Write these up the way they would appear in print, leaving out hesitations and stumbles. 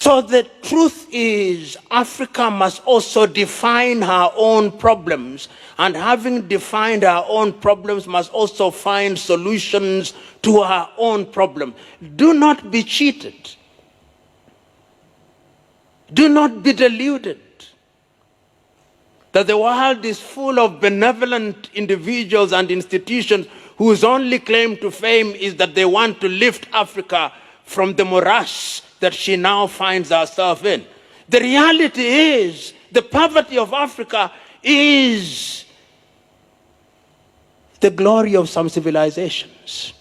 So the truth is, Africa must also define her own problems, and having defined her own problems, must also find solutions to her own problem. Do not be cheated. Do not be deluded that the world is full of benevolent individuals and institutions whose only claim to fame is that they want to lift Africa from the morass that she now finds herself in. The reality is, the poverty of Africa is the glory of some civilizations.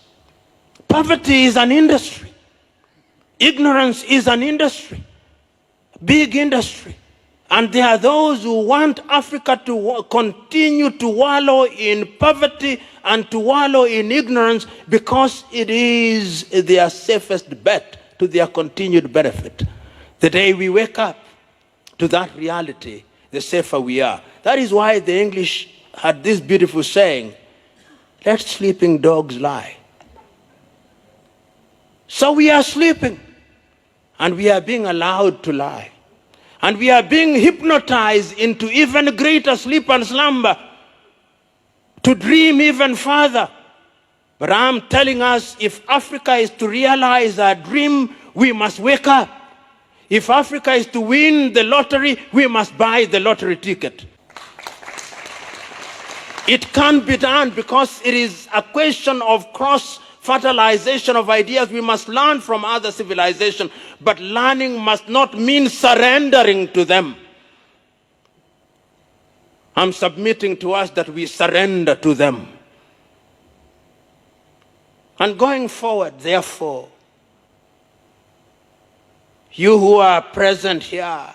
Poverty is an industry. Ignorance is an industry. Big industry. And there are those who want Africa to continue to wallow in poverty and to wallow in ignorance because it is their safest bet to their continued benefit. The day we wake up to that reality, the safer we are. That is why the English had this beautiful saying, let sleeping dogs lie. So we are sleeping, and we are being allowed to lie. And we are being hypnotized into even greater sleep and slumber, to dream even further. But I'm telling us, if Africa is to realize our dream, we must wake up. If Africa is to win the lottery, we must buy the lottery ticket. It can't be done because it is a question of cross-fertilization of ideas. We must learn from other civilizations, but learning must not mean surrendering to them. I'm submitting to us that we surrender to them. And going forward, therefore, you who are present here,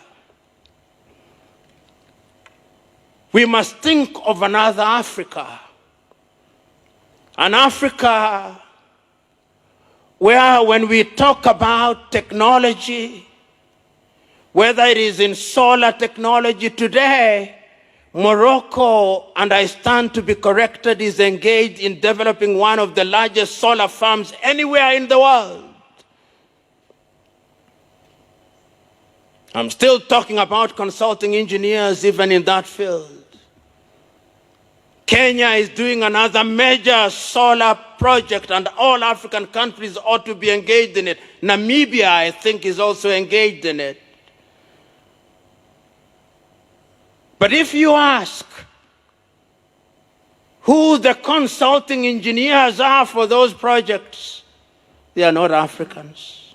we must think of another Africa. An Africa where when we talk about technology, whether it is in solar technology today, Morocco, and I stand to be corrected, is engaged in developing one of the largest solar farms anywhere in the world. I'm still talking about consulting engineers even in that field. Kenya is doing another major solar project, and all African countries ought to be engaged in it. Namibia, I think, is also engaged in it. But if you ask who the consulting engineers are for those projects, they are not Africans.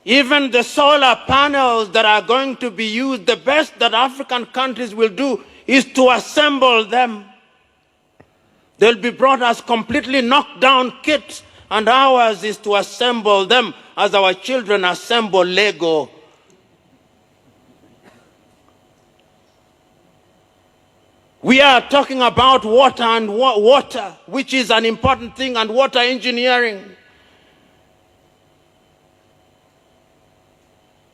Even the solar panels that are going to be used, the best that African countries will do is to assemble them. They'll be brought as completely knocked down kits, and ours is to assemble them as our children assemble Lego. We are talking about water and water, which is an important thing, and water engineering.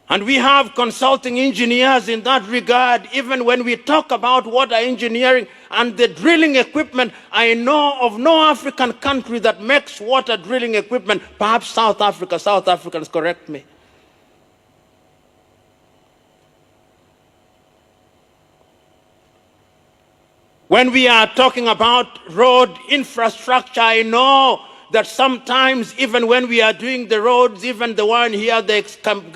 And we have consulting engineers in that regard. Even when we talk about water engineering and the drilling equipment, I know of no African country that makes water drilling equipment. Perhaps South Africa. South Africans correct me. When we are talking about road infrastructure, I know that sometimes even when we are doing the roads, even the one here, the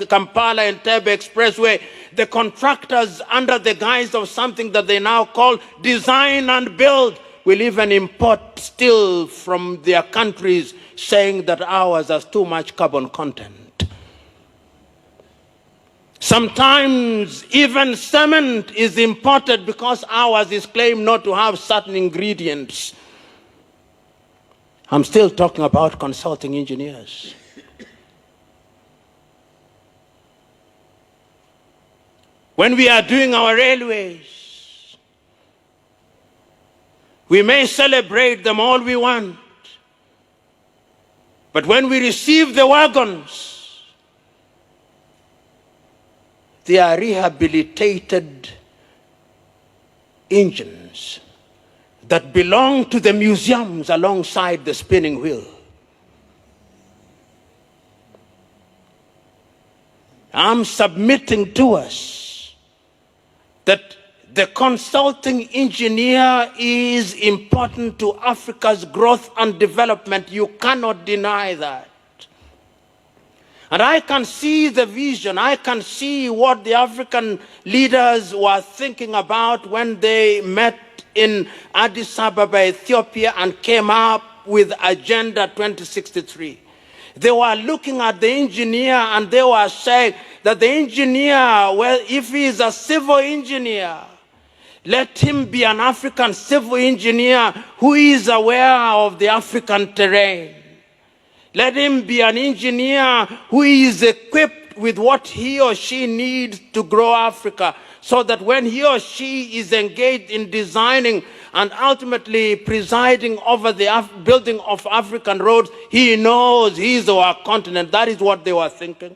Kampala and Tebe Expressway, the contractors, under the guise of something that they now call design and build, will even import steel from their countries, saying that ours has too much carbon content. Sometimes even cement is imported because ours is claimed not to have certain ingredients. I'm still talking about consulting engineers. When we are doing our railways, we may celebrate them all we want, but when we receive the wagons, they are rehabilitated engines that belong to the museums alongside the spinning wheel. I'm submitting to us that the consulting engineer is important to Africa's growth and development. You cannot deny that. And I can see the vision. I can see what the African leaders were thinking about when they met in Addis Ababa, Ethiopia, and came up with Agenda 2063. They were looking at the engineer and they were saying that the engineer, well, if he is a civil engineer, let him be an African civil engineer who is aware of the African terrain. Let him be an engineer who is equipped with what he or she needs to grow Africa, so that when he or she is engaged in designing and ultimately presiding over the building of African roads, he knows he is our continent. That is what they were thinking.